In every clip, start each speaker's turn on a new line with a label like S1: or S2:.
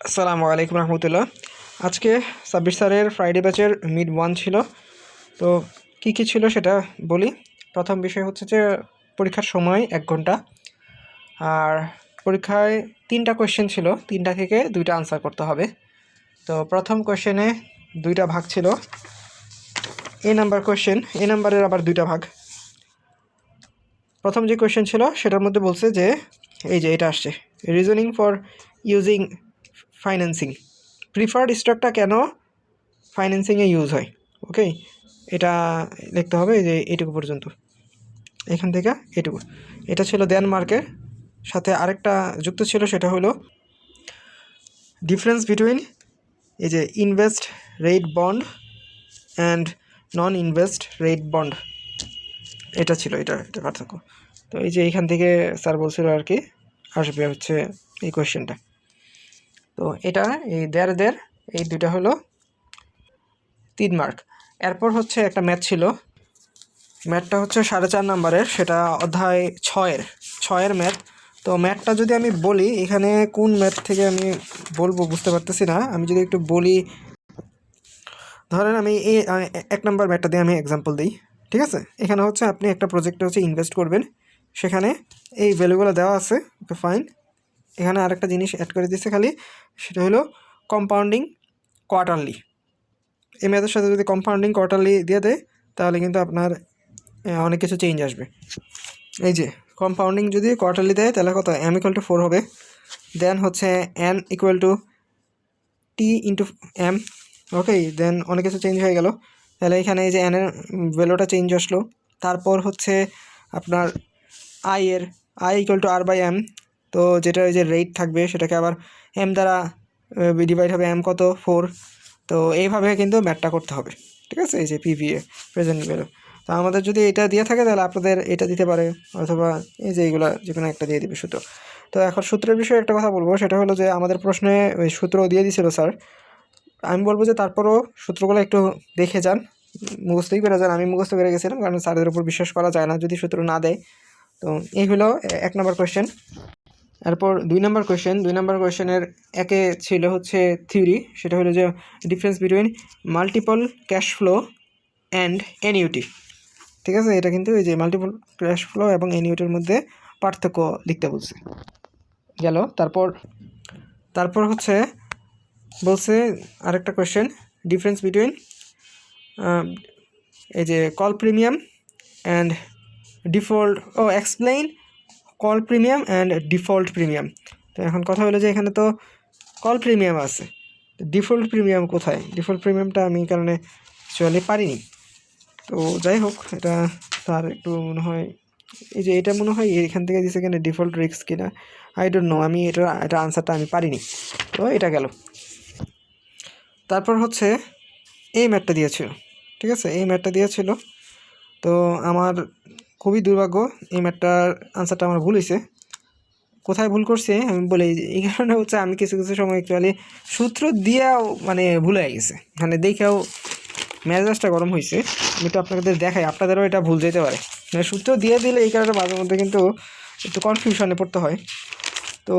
S1: আসসালামু আলাইকুম রহমতুল্লাহ। আজকে সাব্বির স্যারের ফ্রাইডে ব্যাচের মিড 1 ছিল। তো কি কি ছিল সেটা বলি। প্রথম বিষয় হচ্ছে যে পরীক্ষার সময় 1 ঘন্টা, আর পরীক্ষায় 3টা কোয়েশ্চেন ছিল, 3টা থেকে 2টা আনসার করতে হবে। তো প্রথম কোয়েশ্চেনে 2টা ভাগ ছিল, এ নাম্বার কোয়েশ্চেন, এ নাম্বারের আবার 2টা ভাগ। প্রথম যে কোয়েশ্চেন ছিল সেটার মধ্যে বলছে যে এই যে এটা আসছে, reasoning for using financing, preferred স্টকটা কেন ফাইন্যান্সিংয়ে ইউজ হয়। ওকে, এটা লিখতে হবে যে এইটুকু পর্যন্ত, এখান থেকে এটুকু। এটা ছিল ডেনমার্কের, সাথে আরেকটা যুক্ত ছিল, সেটা হলো ডিফারেন্স বিটুইন এই যে invest rate bond and non invest rate bond, এটা ছিল, এটা পার্থক্য। তো এই যে এইখান থেকে স্যার বলছিল আর কি আসবে হচ্ছে এই কোয়েশ্চেনটা। তো এটা এই দের এই দুটা হলো 3 মার্ক। এরপর হচ্ছে একটা ম্যাথ ছিল, ম্যাথটা হচ্ছে 4.5 নাম্বারের, সেটা অধ্যায় 6-এর ম্যাথ। তো ম্যাথটা যদি আমি বলি, এখানে কোন ম্যাথ থেকে আমি বলবো বুঝতে পারতেছি না। আমি যদি একটু বলি, ধরেন আমি এই 1 নাম্বার ম্যাথটা দিয়ে আমি এক্সাম্পল দিই, ঠিক আছে। এখানে হচ্ছে আপনি একটা প্রজেক্টে হচ্ছে ইনভেস্ট করবেন, সেখানে এই ভ্যালুগুলো দেওয়া আছে, ওকে ফাইন। এখানে আরেকটা জিনিস অ্যাড করে দিচ্ছে খালি, সেটা হলো কম্পাউন্ডিং কোয়ার্টারলি। এই ম্যাথের সাথে যদি কম্পাউন্ডিং কোয়ার্টারলি দিয়ে দেয়, তাহলে কিন্তু আপনার অনেক কিছু চেঞ্জ আসবে। এই যে কম্পাউন্ডিং যদি কোয়ার্টারলি দেয়, তাহলে কত, m = 4 হবে। দেন হচ্ছে n = t × m। ওকে, দেন অনেক কিছু চেঞ্জ হয়ে গেল। তাহলে এখানে এই যে n এর ভ্যালুটা চেঞ্জ আসলো। তারপর হচ্ছে আপনার i = r/m। তো যেটা ওই যে রেট থাকবে, সেটাকে আবার m দ্বারা ডিভাইড হবে, m কত, 4। তো এইভাবে কিন্তু ম্যাথটা করতে হবে, ঠিক আছে। এই যে PVA, প্রেজেন্ট ভ্যালু। তো আমাদের যদি এটা দিয়ে থাকে, তাহলে আপনাদের এটা দিতে পারে, অথবা এই যে এইগুলা যে কোনো একটা দিয়ে দিবে সূত্র। তো এখন সূত্রের বিষয়ে একটা কথা বলবো, সেটা হলো যে আমাদের প্রশ্নে ওই সূত্র দিয়ে দিয়েছিল স্যার। আমি বলবো যে তারপরও সূত্রগুলো একটু দেখে যান, মুখস্থই করে যান। আমি মুখস্থ করে গেছিলাম, কারণ স্যারের উপর বিশ্বাস করা যায় না যদি সূত্র না দেয়। তো এই হলো 1 নম্বর কোয়েশ্চেন। এরপর 2 নম্বর কোয়েশ্চেন, 2 নম্বর কোয়েশ্চেনের একে ছিল হচ্ছে থিওরি, সেটা হলো যে difference between multiple cash flow and annuity, ঠিক আছে। এটা কিন্তু এই যে মাল্টিপল ক্যাশ ফ্লো এবং অ্যানিউটির মধ্যে পার্থক্য লিখতে বলছে, গেল। তারপর হচ্ছে বলছে আরেকটা কোয়েশ্চেন, ডিফারেন্স বিটুইন এই যে call premium and default, explain call premium and default premium. তো এখন কথা হলো যে এখানে তো কল প্রিমিয়াম আছে, ডিফল্ট প্রিমিয়াম কোথায়? ডিফল্ট প্রিমিয়ামটা আমি কারণে অ্যাকচুয়ালি পারিনি। তো যাই হোক, এটা তার একটু মনে হয়, এই যে এটা মনে হয় এখান থেকে দিচ্ছে কিনা ডিফল্ট রিস্ক কিনা, আই ডোন্ট নো। আমি এটা আনসারটা আমি পারিনি, তো এটা গেল। তারপর হচ্ছে এই ম্যাথটা দিয়েছিল, ঠিক আছে, এই ম্যাথটা দিয়েছিল। তো আমার খুবই দুর্ভাগ্য, এই ম্যাথটার আনসারটা আমার ভুল হয়েছে। কোথায় ভুল করছে আমি বলি, এই কারণে হচ্ছে আমি কিছু সময় অ্যাকচুয়ালি সূত্র দিয়েও মানে ভুল হয়ে গেছে, মানে দেখেও মেজাজটা গরম হয়েছে। আমি তো আপনাদের দেখাই, আপনাদেরও এটা ভুল যেতে পারে, মানে সূত্র দিয়ে দিলে এই কারণে মাঝে মধ্যে কিন্তু একটু কনফিউশনে পড়তে হয়। তো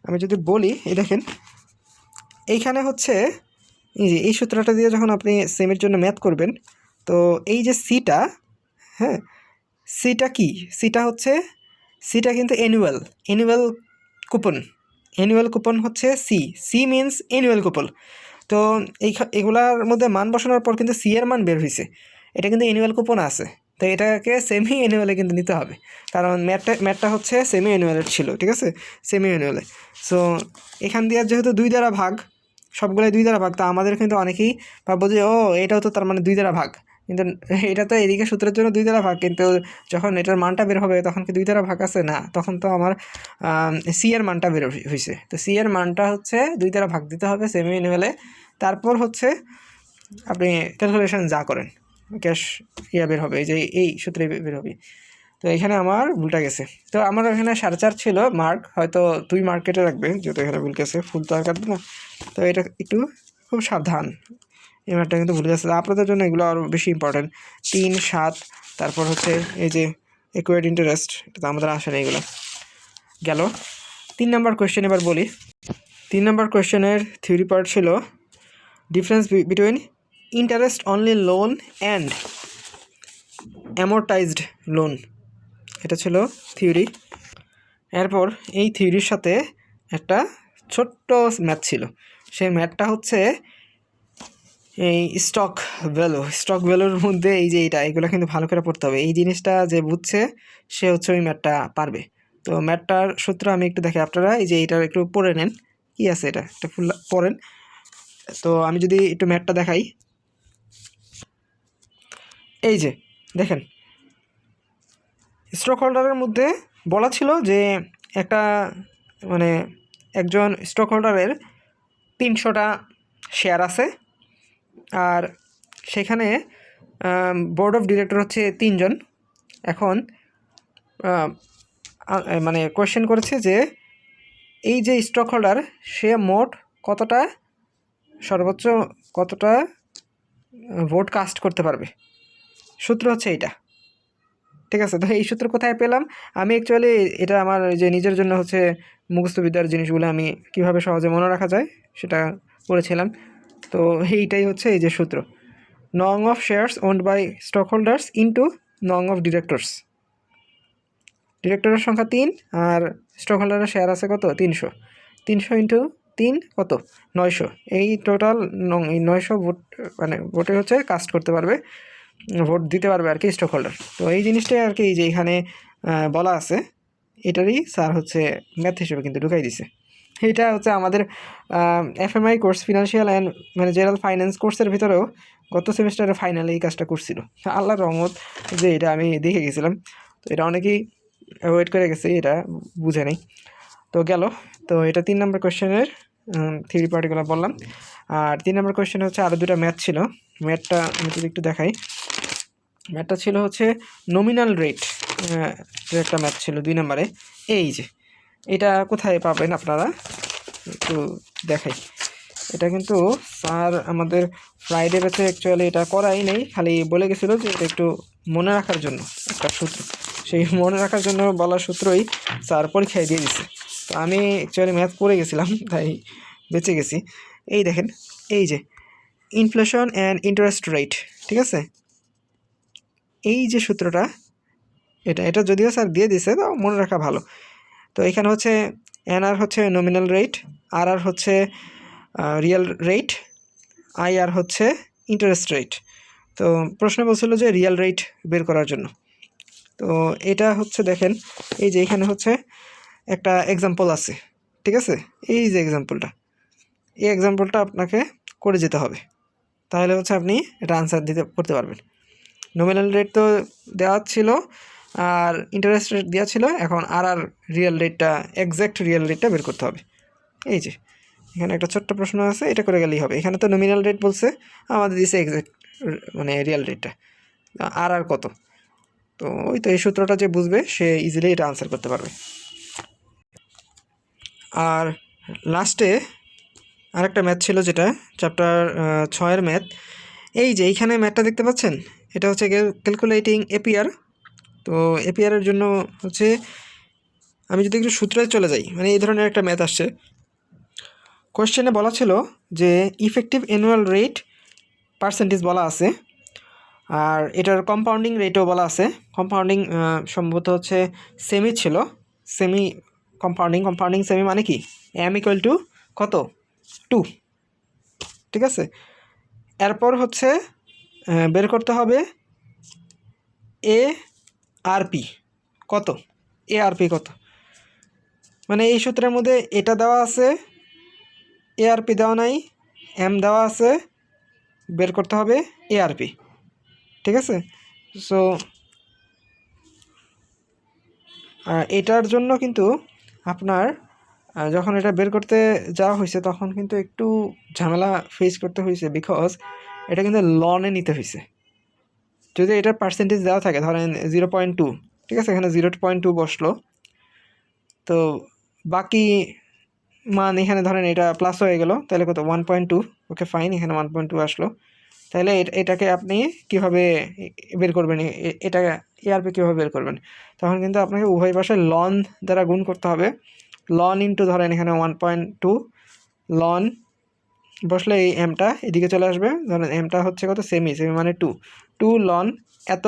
S1: আমি যদি বলি, এই দেখেন এইখানে হচ্ছে এই যে এই সূত্রটা দিয়ে যখন আপনি সেমের জন্য ম্যাথ করবেন, তো এই যে সিটা, হ্যাঁ, সিটা কি, সিটা কিন্তু অ্যানুয়াল কুপন হচ্ছে সি মিনস অ্যানুয়াল কুপন। তো এগুলার মধ্যে মান বসানোর পর কিন্তু সি এর মান বের হয়েছে, এটা কিন্তু অ্যানুয়াল কুপন আছে। তো এটাকে সেমি অ্যানুয়ালে কিন্তু নিতে হবে, কারণ ম্যাথটা হচ্ছে সেমি অ্যানুয়ালের ছিল, ঠিক আছে, সেমি অ্যানুয়ালে। সো এখান দিয়ে যেহেতু 2 দ্বারা ভাগ, সবগুলোই 2 দ্বারা ভাগ, তা আমাদের কিন্তু অনেকেই ভাববো যে এটাও তো তার মানে 2 দ্বারা ভাগ, কিন্তু এটা তো এদিকে সূত্রের জন্য 2 দ্বারা ভাগ, কিন্তু যখন এটার মানটা বের হবে তখন কি 2 দ্বারা ভাগ আছে না, তখন তো আমার সি এর মানটা বের হয়েছে। তো সি এর মানটা হচ্ছে 2 দ্বারা ভাগ দিতে হবে সেমি অ্যানুয়ালে। তারপর হচ্ছে আপনি ক্যালকুলেশন যা করেন ক্যাশ বের হবে, যে এই সূত্রে বের হবে। তো এখানে আমার ভুলটা গেছে। তো আমার এখানে 4.5 ছিল মার্ক, হয়তো 2 মার্ক কেটে রাখবে যেহেতু এখানে ভুল গেছে, ফুল তো আর কাটবে না। তো এটা একটু খুব সাবধান, এই ম্যাথটা কিন্তু ভুলে যাচ্ছে। আপনাদের জন্য এগুলো আরও বেশি ইম্পর্টেন্ট। 3, 7, তারপর হচ্ছে এই যে একুয়েড ইন্টারেস্ট, এটা তো আমাদের আসে না, এগুলো গেল। 3 নম্বর কোয়েশ্চেন এবার বলি, 3 নম্বর কোয়েশ্চেনের থিওরি পার্ট ছিল difference between interest only loan and amortized loan, এটা ছিল থিওরি। এরপর এই থিওরির সাথে একটা ছোট্ট ম্যাথ ছিল, সেই ম্যাথটা হচ্ছে এই স্টক ভ্যালুর মধ্যে এই যে এগুলো কিন্তু ভালো করে পড়তে হবে। এই জিনিসটা যে বুঝছে সে হচ্ছে ওই ম্যাথটা পারবে। তো ম্যাথটার সূত্র আমি একটু দেখি, আপনারা এই যে এইটা একটু পড়ে নেন, কি আছে এটা ফুল পড়েন। তো আমি যদি একটু ম্যাথটা দেখাই, এই যে দেখেন স্টক হোল্ডারের মধ্যে বলা ছিল যে একটা মানে একজন স্টক হোল্ডারের 300টা শেয়ার আছে, আর সেখানে বোর্ড অফ ডিরেক্টর হচ্ছে 3 জন। এখন মানে কোয়েশ্চেন করেছে যে এই যে স্টক হোল্ডার সে মোট সর্বোচ্চ কতটা ভোট কাস্ট করতে পারবে। সূত্র হচ্ছে এইটা, ঠিক আছে। তো এই সূত্র কোথায় পেলাম, আমি অ্যাকচুয়ালি এটা আমার যে নিজের জন্য হচ্ছে মুখস্থবিদ্যার জিনিসগুলো আমি কিভাবে সহজে মনে রাখা যায় সেটা করেছিলাম। তো এইটাই হচ্ছে এই যে সূত্র, নং of shares owned by stock holders into নং অফ ডিরেক্টরস। ডিরেক্টরের সংখ্যা 3 আর স্টক হোল্ডারের শেয়ার আছে কত 300, 300 ইন্টু 3 কত 900। এই টোটাল 900 ভোট মানে ভোটে হচ্ছে কাস্ট করতে পারবে, ভোট দিতে পারবে আর কি স্টক হোল্ডার। তো এই জিনিসটাই আর কি যে এখানে বলা আছে, এটারই স্যার হচ্ছে ম্যাথ হিসেবে কিন্তু ঢুকাই দিছে। এটা হচ্ছে আমাদের FMI course financial and managerial finance কোর্সের ভিতরেও গত সেমিস্টারে ফাইনালে এই কাজটা করছিল। আল্লাহর রহমত যে এটা আমি দেখে গেছিলাম, তো এটা অনেকেই অ্যাভয়েড করে গেছে, এটা বুঝে নেই। তো গেল, তো এটা 3 নম্বর কোয়েশ্চেনের থিওরি পার্টিগুলো বললাম। আর 3 নম্বর কোয়েশ্চেনে হচ্ছে আরও 2টা ম্যাথ ছিল, ম্যাথটা আমি যদি একটু দেখাই, ম্যাথটা ছিল হচ্ছে নমিনাল রেট, একটা ম্যাথ ছিল 2 নম্বরে। এই যে এটা কোথায় পাবেন আপনারা একটু দেখাই, এটা কিন্তু স্যার আমাদের ফ্রাইডে ব্যাচে অ্যাকচুয়ালি এটা করাই নেই, খালি বলে গেছিলো যে এটা একটু মনে রাখার জন্য একটা সূত্র, সেই মনে রাখার জন্য বলা সূত্রই স্যার পরীক্ষায় দিয়ে দিছে। তো আমি অ্যাকচুয়ালি ম্যাথ পড়ে গেছিলাম তাই বেঁচে গেছি। এই দেখেন, এই যে ইনফ্লেশন অ্যান্ড ইন্টারেস্ট রেট, ঠিক আছে, এই যে সূত্রটা এটা যদিও স্যার দিয়ে দিছে তো মনে রাখা ভালো। তো এখানে হচ্ছে এনআর হচ্ছে নমিনাল রেট, আর হচ্ছে রিয়েল রেট, আইআর হচ্ছে ইন্টারেস্ট রেট। তো প্রশ্ন বলছিল যে রিয়েল রেট বের করার জন্য। তো এটা হচ্ছে দেখেন এই যে এখানে হচ্ছে একটা এক্সাম্পল আছে, ঠিক আছে, এই যে এক্সাম্পলটা, এই এক্সাম্পলটা আপনাকে করে যেতে হবে, তাহলে হচ্ছে আপনি এটা আনসার করতে পারবেন। নমিনাল রেট তো দেওয়া ছিল আর ইন্টারেস্ট রেট দেওয়া ছিল, এখন আর রিয়েল রেটটা এক্স্যাক্ট রিয়েল রেটটা বের করতে হবে। এই যে এখানে একটা ছোট্ট প্রশ্ন আছে, এটা করে গেলেই হবে। এখানে তো নমিনাল রেট বলছে, আমাদের দিছে এক্স্যাক্ট মানে রিয়েল রেটটা আর কত। তো ওই তো এই সূত্রটা যে বুঝবে সে ইজিলি এটা আনসার করতে পারবে। আর লাস্টে আরেকটা ম্যাথ ছিল যেটা চ্যাপ্টার 6-এর ম্যাথ। এই যে এইখানে ম্যাথটা দেখতে পাচ্ছেন, এটা হচ্ছে ক্যালকুলেটিং এপিআর। তো এপিআরের জন্য হচ্ছে আমি যদি একটু সূত্রে চলে যাই, মানে এই ধরনের একটা ম্যাথ আসছে, কোয়েশ্চেনে বলা ছিল যে ইফেক্টিভ অ্যানুয়াল রেট পার্সেন্টেজ বলা আছে, আর এটার কম্পাউন্ডিং রেটও বলা আছে। কম্পাউন্ডিং সম্ভবত হচ্ছে সেমি ছিল, সেমি কম্পাউন্ডিং সেমি মানে কি এম ইকুয়াল টু কত 2, ঠিক আছে। এরপর হচ্ছে বের করতে হবে এ আর পি কত, এ আর পি কত, মানে এই সূত্রের মধ্যে এটা দেওয়া আছে, এ আর পি দেওয়া নাই, এম দেওয়া আছে, বের করতে হবে এ আর পি, ঠিক আছে। সো এটার জন্য কিন্তু আপনার যখন এটা বের করতে যাওয়া হয়েছে তখন কিন্তু একটু ঝামেলা ফেস করতে হয়েছে, বিকজ এটা কিন্তু লনে নিতে হয়েছে। যদি এটার পার্সেন্টেজ দেওয়া থাকে ধরেন 0.2, ঠিক আছে, এখানে 0.2 বসলো, তো বাকি মান এখানে ধরেন এটা প্লাস হয়ে গেল, তাহলে কত 1.2, ওকে ফাইন, এখানে 1.2 আসলো। তাহলে এটাকে আপনি কিভাবে বের করবেন, এটা এআরপি কীভাবে বের করবেন, তখন কিন্তু আপনাকে উভয় পাশে লন দ্বারা গুণ করতে হবে। লন ইন্টু ধরেন এখানে 1.2 লন বসলে এই এমটা এদিকে চলে আসবে, ধরেন এমটা হচ্ছে কত, সেমি মানে 2 লন এত,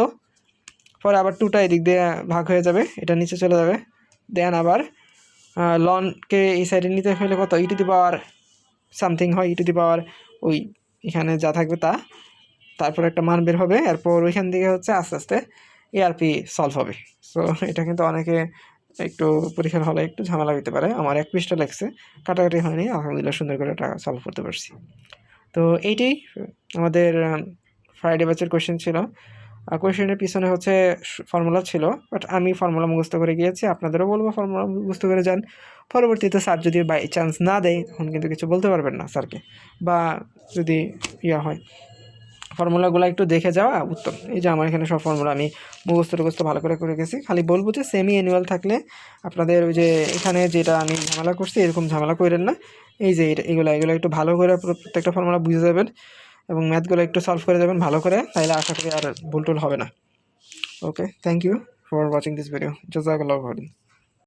S1: পরে আবার 2টা এদিক দিয়ে ভাগ হয়ে যাবে, এটা নিচে চলে যাবে। দেন আবার লনকে এই সাইডে নিতে হলে কত, ই টু দি পাওয়ার সামথিং হয়, ই টু দি পাওয়ার ওই এখানে যা থাকবে তা, তারপর একটা মান বের হবে, এরপর ওইখান থেকে হচ্ছে আস্তে আস্তে এআরপি সলভ হবে। সো এটা কিন্তু অনেকে একটু পরীক্ষার হলে একটু ঝামেলা হতে পারে, আমার 1 পৃষ্ঠা লাগছে, কাটাকাটি হয়নি, আলহামদুলিল্লাহ সুন্দর করে এটা সলভ করতে পারছি। তো এইটাই আমাদের ফ্রাইডে ব্যাচের কোয়েশ্চেন ছিল। কোয়েশ্চেনের পিছনে হচ্ছে ফর্মুলা ছিল, বাট আমি ফর্মুলা মুখস্থ করে গিয়েছি, আপনাদেরও বলবো ফর্মুলা মুখস্থ করে যান। পরবর্তীতে স্যার যদি বাই চান্স না দেয় তখন কিন্তু কিছু বলতে পারবেন না স্যারকে, বা যদি হয় ফর্মুলাগুলো একটু দেখে যাওয়া উত্তম। এই যে আমার এখানে সব ফর্মুলা আমি মুখস্থ ভালো করে গেছি, খালি বলবো যে সেমি অ্যানুয়াল থাকলে আপনাদের ওই যে এখানে যেটা আমি ঝামেলা করছি এরকম ঝামেলা করেন না, এই যে এগুলো একটু ভালো করে প্রত্যেকটা ফর্মুলা বুঝে যাবেন এবং ম্যাথগুলো একটু সলভ করে যাবেন ভালো করে, তাইলে আশা করি আর ভুল টুল হবে না। Okay, thank you for watching this video, জাযাকাল্লাহু খাইরান।